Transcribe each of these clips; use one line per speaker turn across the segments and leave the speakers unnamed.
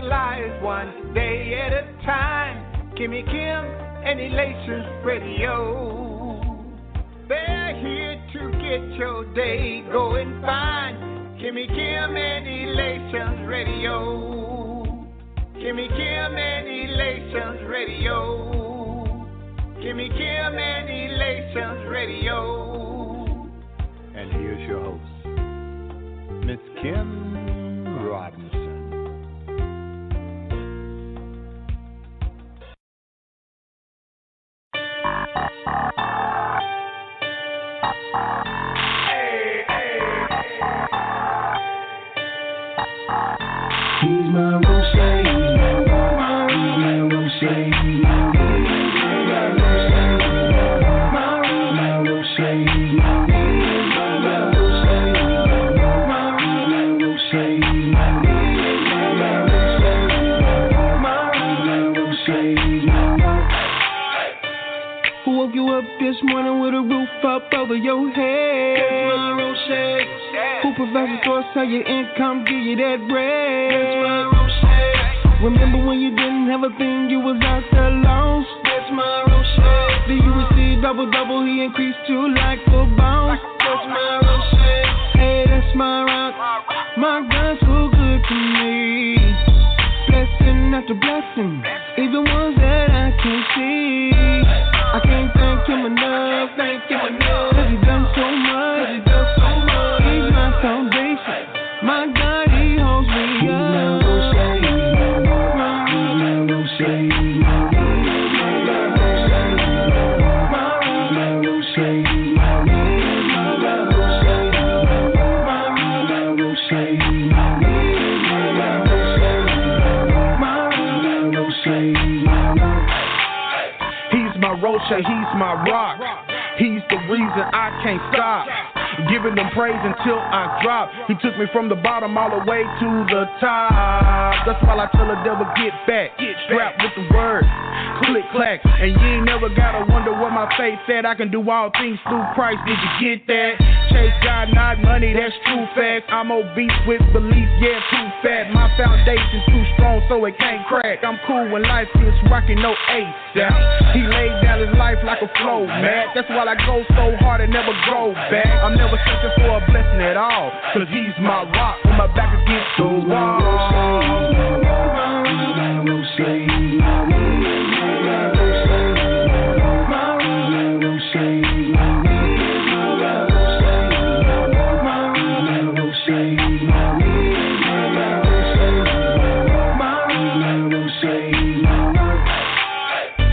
lives one day at a time. Kimmy Kim and Elations Radio. They're here to get your day going fine. Kimmy Kim and Elations Radio. Kimmy Kim and Elations Radio. Kimmy Kim and Elations Radio. And here's your host, Miss Kim Robinson.
He's my rose, he's my rose, Who woke you up this morning with a roof up over your head? That's my rose. Who provides the source of your income, give you that bread? That's my rose. Remember when you didn't have a thing, you was out there lost? That's my rose. Do you receive double, he increased you like a bounce? That's my rose. Hey, that's my rock. My God's so good to me. Blessing after blessing, even ones that I can't see. I can't thank him enough, cause he done so much, he's my foundation, my God, he holds me up.
He's my rock. He's the reason I can't stop giving him praise until I drop. He took me from the bottom all the way to the top. That's why I tell the devil, get back. Strapped with the word, click, clack. And you ain't never gotta wonder where my faith at. I can do all things through Christ. Did you get that? Chase God, not money, that's true facts. I'm obese with belief, yeah, too fat. My foundation's too strong, so it can't crack. I'm cool when life gets rockin', no ASAP. He laid down his life like a flow, man. That's why I go so hard and never go back. I'm never searching for a blessing at all, cause he's my rock when my back against the wall.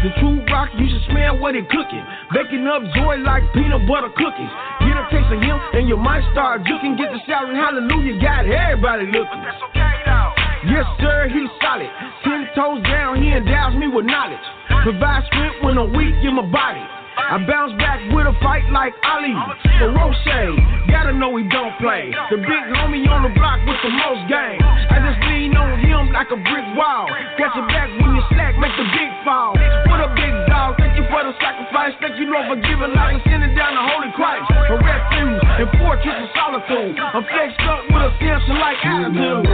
The true rock, you should smell what it cooking. Baking up joy like peanut butter cookies. Get a taste of him and you might start juking. Get the shouting hallelujah, got everybody looking. But that's okay though. Yes sir, he's solid. 10 toes down, he endows me with knowledge. Provide strength when I'm weak in my body. I bounce back with a fight like Ali. So Roche, gotta know he don't play. The big homie on the block with the most game. I just lean on him like a brick wall. Got your back when you slack, make the big fall. What a big dog, thank you for the sacrifice. Thank you Lord for giving life and sending down the Holy Christ. A refuge and fortress of solitude. I'm flexed up with a Samson like attitude.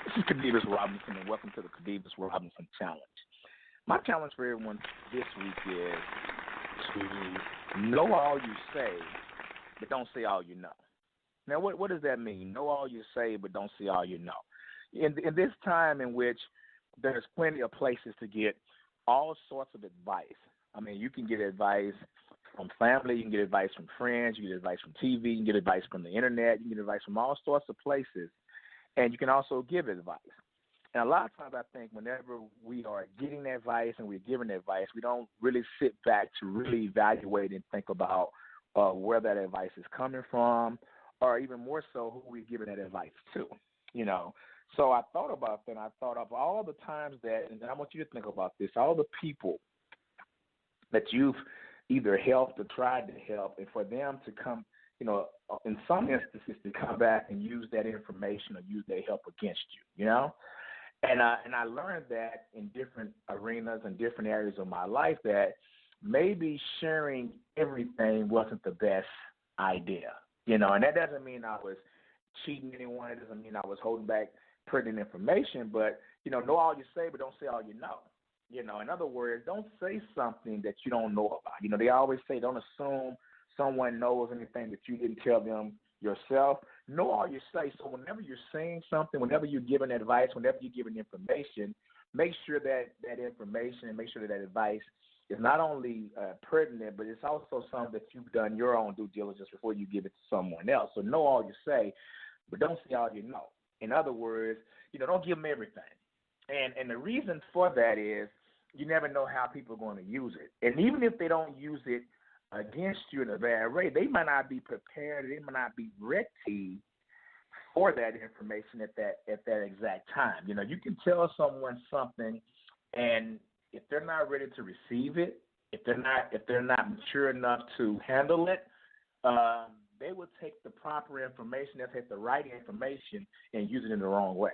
This is Khadevis Robinson, and welcome to the Khadevis Robinson Challenge. My challenge for everyone this week is to know all you say, but don't say all you know. Now, what does that mean? Know all you say, but don't say all you know. In this time in which there's plenty of places to get all sorts of advice. I mean, you can get advice from family, you can get advice from friends, you can get advice from TV, you can get advice from the internet, you can get advice from all sorts of places, and you can also give advice. And a lot of times I think whenever we are getting advice and we're giving advice, we don't really sit back to really evaluate and think about where that advice is coming from, or even more so who we're giving that advice to, you know. So I thought about that, and I thought of all the times that, and I want you to think about this, all the people that you've either helped or tried to help, and for them to come in some instances to come back and use that information or use their help against you, And I learned that in different arenas and different areas of my life that maybe sharing everything wasn't the best idea, And that doesn't mean I was cheating anyone. It doesn't mean I was holding back pertinent information. But know all you say, but don't say all you know. In other words, don't say something that you don't know about. They always say don't assume someone knows anything that you didn't tell them yourself. Know all you say. So whenever you're saying something, whenever you're giving advice, whenever you're giving information, make sure that information and make sure that advice is not only pertinent, but it's also something that you've done your own due diligence before you give it to someone else. So know all you say, but don't say all you know. In other words, don't give them everything. And the reason for that is you never know how people are going to use it. And even if they don't use it against you in a bad way, they might not be prepared, they might not be ready for that information at that exact time. You can tell someone something, and if they're not ready to receive it, if they're not mature enough to handle it, they will take the proper information, they'll take the right information and use it in the wrong way.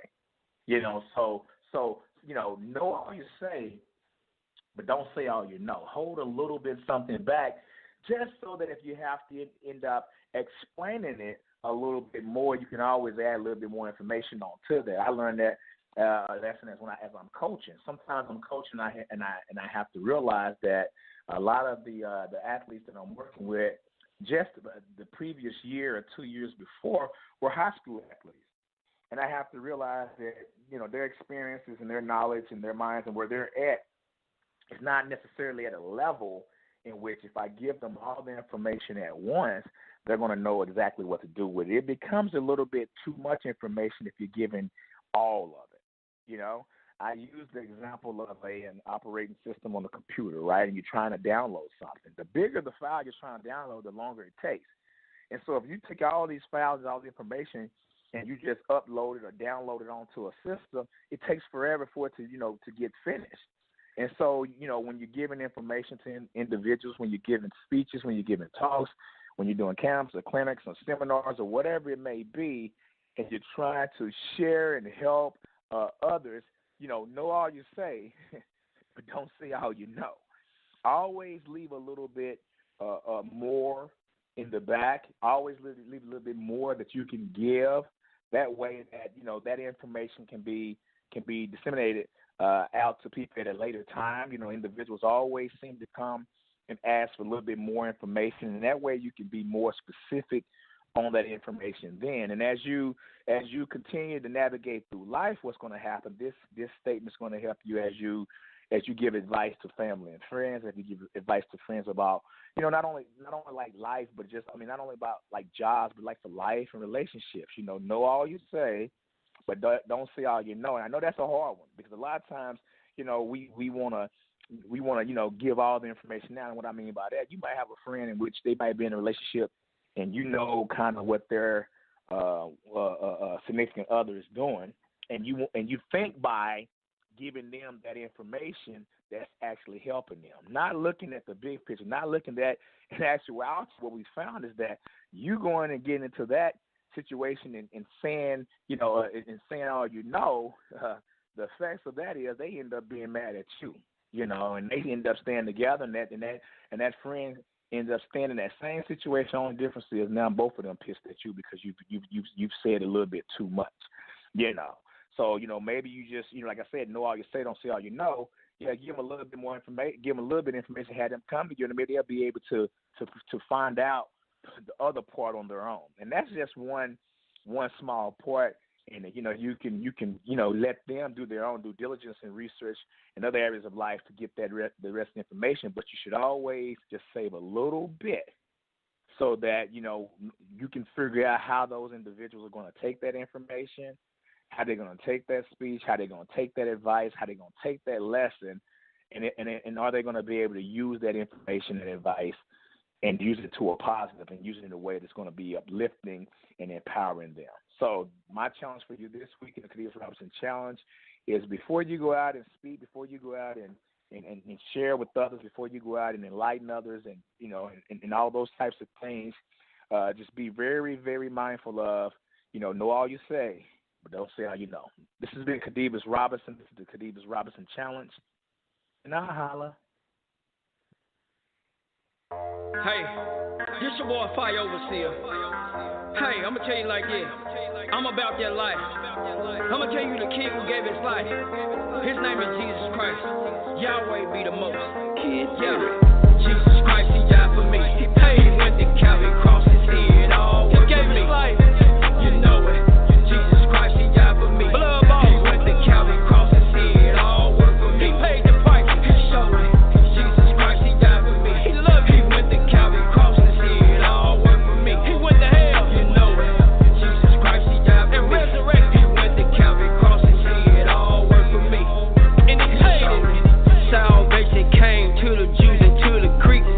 So know all you say, but don't say all you know. Hold a little bit something back, just so that if you have to end up explaining it a little bit more, you can always add a little bit more information onto that. I learned that lesson as I'm coaching. Sometimes I'm coaching, and I have to realize that a lot of the athletes that I'm working with, just the previous year or 2 years before, were high school athletes. And I have to realize that, their experiences and their knowledge and their minds and where they're at is not necessarily at a level in which if I give them all the information at once, they're going to know exactly what to do with it. It becomes a little bit too much information if you're giving all of it. I use the example of an operating system on the computer, right? And you're trying to download something. The bigger the file you're trying to download, the longer it takes. And so if you take all these files and all the information and you just upload it or download it onto a system, it takes forever for it to, to get finished. And so, when you're giving information to individuals, when you're giving speeches, when you're giving talks, when you're doing camps or clinics or seminars or whatever it may be, and you're trying to share and help others, know all you say, but don't say all you know. Always leave a little bit more in the back. Always leave a little bit more that you can give. That way that, that information can be disseminated out to people at a later time. Individuals always seem to come and ask for a little bit more information, and that way you can be more specific on that information then. And as you continue to navigate through life, what's going to happen? This statement is going to help you as you give advice to family and friends, as you give advice to friends about, not only like life, but just, not only about like jobs, but like for life and relationships. Know all you say, but don't say all you know. And I know that's a hard one because a lot of times, we want to give all the information now. And what I mean by that, you might have a friend in which they might be in a relationship and kind of what their significant other is doing, and you think by giving them that information that's actually helping them, not looking at the big picture, not looking at in actuality. What we found is that you going and getting into that situation and saying, and saying all you know, the effects of that is they end up being mad at you, and they end up staying together, and that friend ends up staying in that same situation. Only difference is now both of them pissed at you because you've said a little bit too much, So maybe you just like I said, know all you say, don't say all you know. Yeah, give them a little bit more information. Give them a little bit of information. Have them come to you, and maybe they'll be able to find out the other part on their own. And that's just one small part. And you can let them do their own due diligence and research in other areas of life to get the rest of the information. But you should always just save a little bit so that you can figure out how those individuals are going to take that information, how they're going to take that speech, how they're going to take that advice, how they're going to take that lesson, and are they going to be able to use that information and advice and use it to a positive and use it in a way that's going to be uplifting and empowering them. So my challenge for you this week in the Khadevis Robinson Challenge is before you go out and speak, before you go out and share with others, before you go out and enlighten others and all those types of things, just be very, very mindful of, know all you say, but don't say all you know. This has been Khadevis Robinson. This is the Khadevis Robinson Challenge. And I'll holla.
Hey, this your boy Fire Overseer. Hey, I'm going to tell you like this. I'm about that life. I'm going to tell you the king who gave his life. His name is Jesus Christ. Yahweh be the most. Yeah. Jesus Christ, he died for me. He paid, he went to Calvary, cross his head, all work for me. You know it. Jesus Christ, he died for me. Blood ball. He went to Calvary, cross his head, all work for me. He paid the price. He showed it. Jesus Christ, he died for me. He loved me. He went to Calvary, cross his head, all work for me. He went to hell. You know it. Jesus Christ, he died for me. And resurrected. He went to Calvary, cross his head, all work for me. And he paid it. Salvation came to the Jews and to the Greeks.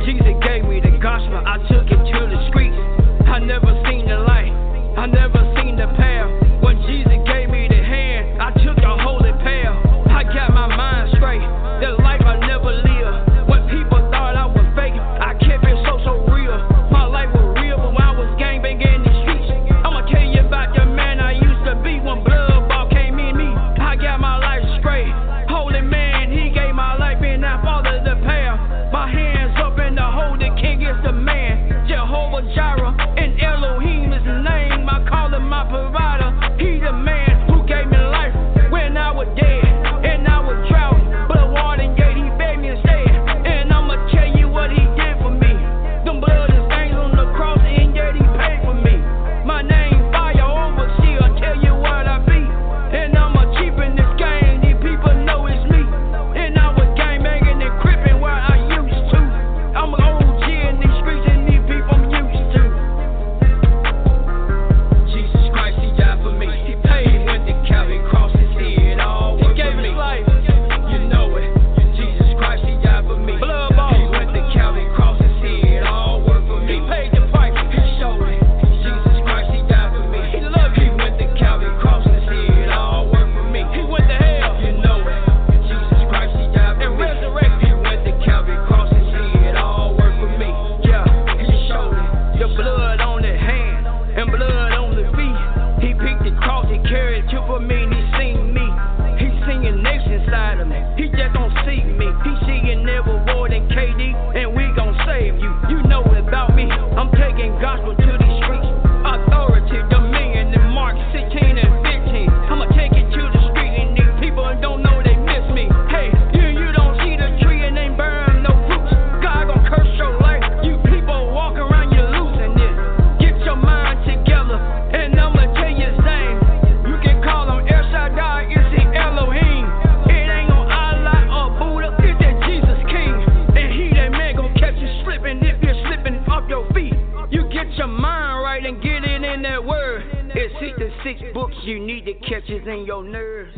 Jesus gave me the gospel, I took it to the streets. I never seen the light, I never seen the path. When Jesus gave me the hand, I took a holy path. I got my mind straight, the life I never lived. When people thought I was fake, I kept it so real. My life was real, but when I was gangbanging in the streets, I'ma tell you about the man I used to be when blood ball came in me. I got my life straight, holy man, he gave my life and I followed the path. My hands up in the hole, the king is the man. Jehovah Jireh and Elohim is the name. I call him my provider. He the man who gave me life when I was dead and I was drowning. But water and gate, he begged me to stay. And I'ma tell you what he did for me. Them blood and stains on the cross and yet he paid for me. My name Fire Overseer, I tell you what I be. And I'ma keep in this game. These people know it's me. And I was gangbanging and crippin' where I used to. I'm an OG in these streets and these people I'm used to. Jesus Christ, he died for me. He paid, he went to Calvary, cross his head, all work for me. You know it. Jesus Christ, he died for me. Blood ball. He went to Calvary, cross his head, all work for me. He paid the price, he showed it. Jesus Christ, he died for me. He loved me. He went to Calvary, cross his head, all work for me. He went to hell. You know it. Jesus Christ, he died for me. And resurrected. He went to Calvary, cross his head, all work for me. Yeah, he showed it. The blood on the hand and blood on the feet. He picked the cross, he carried it for me, and he seen me. He singing next inside of me. He just gon' see me. He singing never more than KD, and we gon' save you. You know about me. I'm taking gospel to these streets. Authority, dominion, and Mark 16 and 15. I'ma take it to the street, and these people don't know they miss me. Hey, you don't see the tree and ain't burn no fruits. God gon' curse your life. You people walk around, you losing this. Get your mind together, and I'ma tell you his name. You can call him El Shaddai, it's the Elohim. It ain't no Allah or Buddha, it's that Jesus King. And he that man gon' catch you slipping if you're slipping off your feet. You get your mind right and get it in that word. It's 66 books you need to catch it in your nerves.